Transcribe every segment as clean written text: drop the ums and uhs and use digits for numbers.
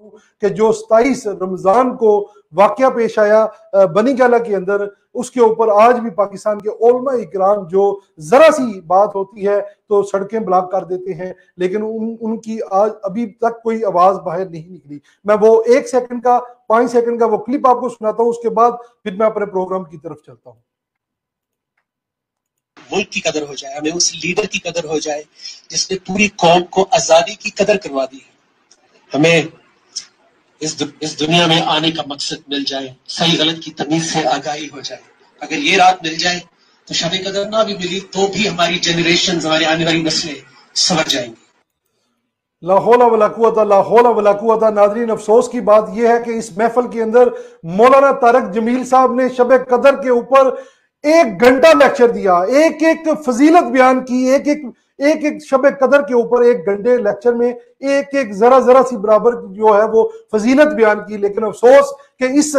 ہوں کہ جو 27 رمضان کو واقعہ پیش آیا بنی گالہ کے اندر، اس کے اوپر آج بھی پاکستان کے علماء اکرام جو ذرا سی بات ہوتی ہے تو سڑکیں بلاک کر دیتے ہیں، لیکن ان کی آج ابھی تک کوئی آواز باہر نہیں نکلی۔ میں وہ 1 سیکنڈ کا 5 سیکنڈ کا وہ کلپ آپ کو سناتا ہوں، اس کے بعد پھر میں اپنے پروگرام کی طرف چلتا ہوں۔ ملک کی قدر ہو جائے، ہمیں اس لیڈر کی قدر ہو جائے جس نے پوری قوم کو آزادی کی قدر کروا دی ہے، ہمیں اس دنیا میں آنے کا مقصد مل جائے، صحیح غلط کی تمیز سے آگاہی ہو جائے۔ اگر یہ رات مل جائے تو شب قدر نہ بھی ملی تو بھی ہماری جنریشنز، ہماری آنے والی نسلیں سمجھ جائیں گی۔ لا حول ولا قوت لا حول ولا قوت۔ ناظرین، افسوس کی بات یہ ہے کہ اس محفل کے اندر مولانا طارق جمیل صاحب نے شب قدر کے اوپر 1 گھنٹہ لیکچر دیا، ایک ایک فضیلت بیان کی، ایک ایک شب قدر کے اوپر 1 گھنٹے لیکچر میں ایک ایک ذرا سی برابر جو ہے وہ فضیلت بیان کی۔ لیکن افسوس کہ اس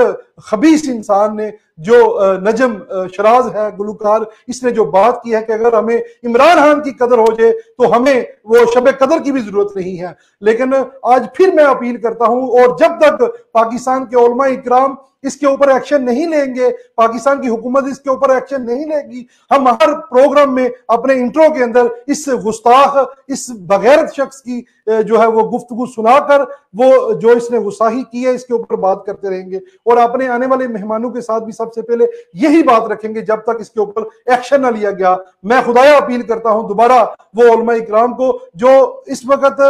خبیث انسان نے جو نجم شراز ہے گلوکار، اس نے جو بات کی ہے کہ اگر ہمیں عمران خان کی قدر ہو جائے تو ہمیں وہ شب قدر کی بھی ضرورت نہیں ہے۔ لیکن آج پھر میں اپیل کرتا ہوں، اور جب تک پاکستان کے علماء اکرام اس کے اوپر ایکشن نہیں لیں گے، پاکستان کی حکومت اس کے اوپر ایکشن نہیں لے گی، ہم ہر پروگرام میں اپنے انٹرو کے اندر اس گستاخ، اس بغیرت شخص کی جو ہے وہ گفتگو سنا کر وہ جو اس نے گستاخی کی ہے اس کے اوپر بات کرتے رہیں گے، اور اپنے آنے والے مہمانوں کے ساتھ بھی سب سے پہلے یہی بات رکھیں گے جب تک اس کے اوپر ایکشن نہ لیا گیا۔ میں خدایا اپیل کرتا ہوں دوبارہ وہ علماء اکرام کو جو اس وقت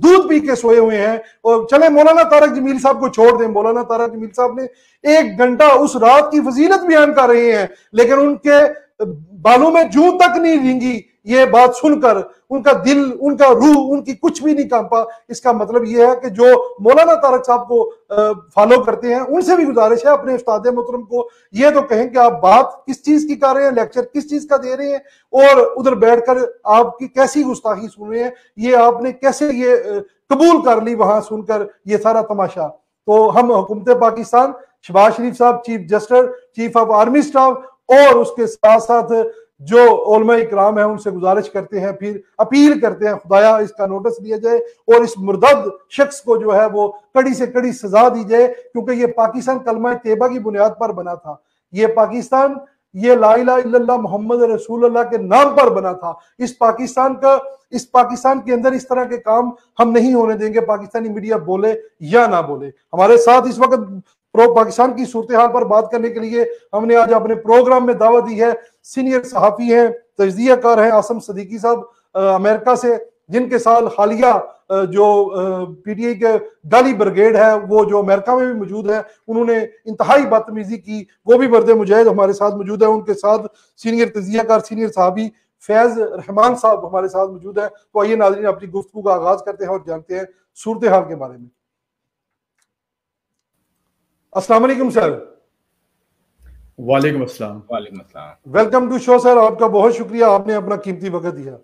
دودھ پی کے سوئے ہوئے ہیں، اور چلے مولانا طارق جمیل صاحب کو چھوڑ دیں، مولانا طارق جمیل صاحب نے 1 گھنٹہ اس رات کی فضیلت بیان کر رہے ہیں، لیکن ان کے بالوں میں جوں تک نہیں رینگی یہ بات سن کر، ان کا دل، ان کا روح، ان کی کچھ بھی نہیں کانپا۔ اس کا مطلب یہ ہے کہ جو مولانا طارق صاحب کو فالو کرتے ہیں ان سے بھی گزارش ہے اپنے استاد محترم کو یہ تو کہیں کہ آپ بات کس چیز کی کر رہے ہیں، لیکچر کس چیز کا دے رہے ہیں، اور ادھر بیٹھ کر آپ کی کیسی گستاخی سن رہے ہیں، یہ آپ نے کیسے یہ قبول کر لی وہاں سن کر یہ سارا تماشا۔ تو ہم حکومت پاکستان، شہباز شریف صاحب chief justice, chief of army staff, اور اس کے ساتھ ساتھ جو علماء اکرام ہیں ان سے گزارش کرتے ہیں، پھر اپیل کرتے ہیں خدایا اس کا نوٹس لیا جائے اور اس مردد شخص کو جو ہے وہ کڑی سے کڑی سزا دی جائے، کیونکہ یہ پاکستان کلمہ طیبہ کی بنیاد پر بنا تھا، یہ پاکستان یہ لا الہ الا اللہ محمد رسول اللہ کے نام پر بنا تھا۔ اس پاکستان کے اندر اس طرح کے کام ہم نہیں ہونے دیں گے، پاکستانی میڈیا بولے یا نہ بولے۔ ہمارے ساتھ اس وقت پاکستان کی صورتحال پر بات کرنے کے لیے ہم نے آج اپنے پروگرام میں دعوت دی ہے، سینئر صحافی ہیں، تجزیہ کار ہیں عاصم صدیقی صاحب امریکہ سے، جن کے ساتھ حالیہ جو پی ٹی آئی کے گالی بریگیڈ ہے وہ جو امریکہ میں بھی موجود ہے، انہوں نے انتہائی بدتمیزی کی، وہ بھی مرد مجاہد ہمارے ساتھ موجود ہے، ان کے ساتھ سینئر تجزیہ کار سینئر صحافی فیض رحمان صاحب ہمارے ساتھ موجود ہے۔ تو آئیے ناظرین اپنی گفتگو کا آغاز کرتے ہیں اور جانتے ہیں صورتحال کے بارے میں۔ السلام علیکم سر۔ وعلیکم السلام۔ وعلیکم السلام۔ ویلکم ٹو شو سر، آپ کا بہت شکریہ، آپ نے اپنا قیمتی وقت دیا۔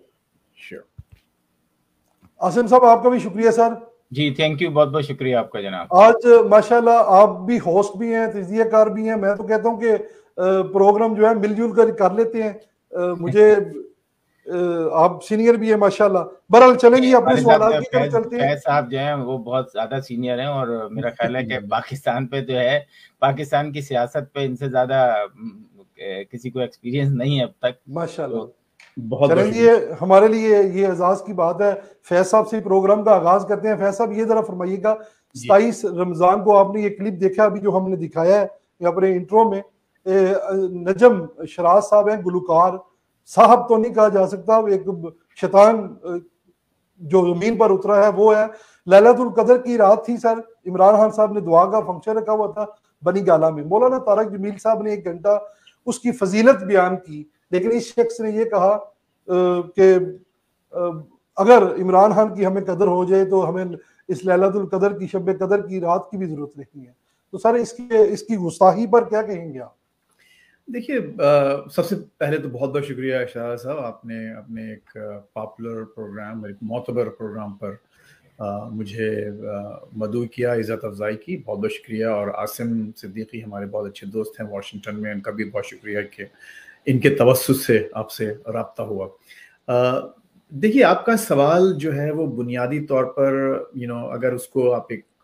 عاصم صاحب آپ کا بھی شکریہ سر۔ جی تھینک یو، بہت بہت شکریہ آپ کا جناب۔ آج ماشاءاللہ آپ بھی ہوسٹ بھی ہیں، تجزیہ کار بھی ہیں، میں تو کہتا ہوں کہ پروگرام جو ہے مل جل کر لیتے ہیں، مجھے آپ سینئر بھی ہیں ماشاءاللہ۔ برحال چلیں گے اپنے سوالات کی طرف چلتے ہیں۔ فیض صاحب جو ہیں وہ بہت زیادہ سینئر ہیں، اور میرا خیال ہے کہ پاکستان پہ جو ہے، پاکستان کی سیاست پہ ان سے زیادہ کسی کو ایکسپیرینس نہیں ہے اب تک ماشاءاللہ۔ بہت چلیں یہ ہمارے لیے یہ اعزاز کی بات ہے۔ فیض صاحب سے پروگرام کا آغاز کرتے ہیں۔ فیض صاحب یہ ذرا فرمائیے گا، 27 رمضان کو آپ نے یہ کلپ دیکھا ابھی جو ہم نے دکھایا ہے اپنے انٹرو میں، نجم شراز صاحب ہیں گلوکار، صاحب تو نہیں کہا جا سکتا، ایک شیطان جو زمین پر اترا ہے وہ ہے۔ لیلۃ القدر کی رات تھی سر، عمران خان صاحب نے دعا کا فنکشن رکھا ہوا تھا بنی گالہ میں، مولانا طارق جمیل صاحب نے 1 گھنٹہ اس کی فضیلت بیان کی، لیکن اس شخص نے یہ کہا کہ اگر عمران خان کی ہمیں قدر ہو جائے تو ہمیں اس لیلۃ القدر کی شب قدر کی رات کی بھی ضرورت نہیں ہے۔ تو سر اس کی گستاخی پر کیا کہیں گے آپ؟ دیکھیے، سب سے پہلے تو بہت بہت شکریہ شہزاد صاحب، آپ نے اپنے ایک پاپولر پروگرام، ایک معتبر پروگرام پر مجھے مدعو کیا، عزت افزائی کی، بہت بہت شکریہ۔ اور عاصم صدیقی ہمارے بہت اچھے دوست ہیں واشنگٹن میں، ان کا بھی بہت شکریہ کہ ان کے توسط سے آپ سے رابطہ ہوا۔ دیکھیے، آپ کا سوال جو ہے وہ بنیادی طور پر اگر اس کو آپ ایک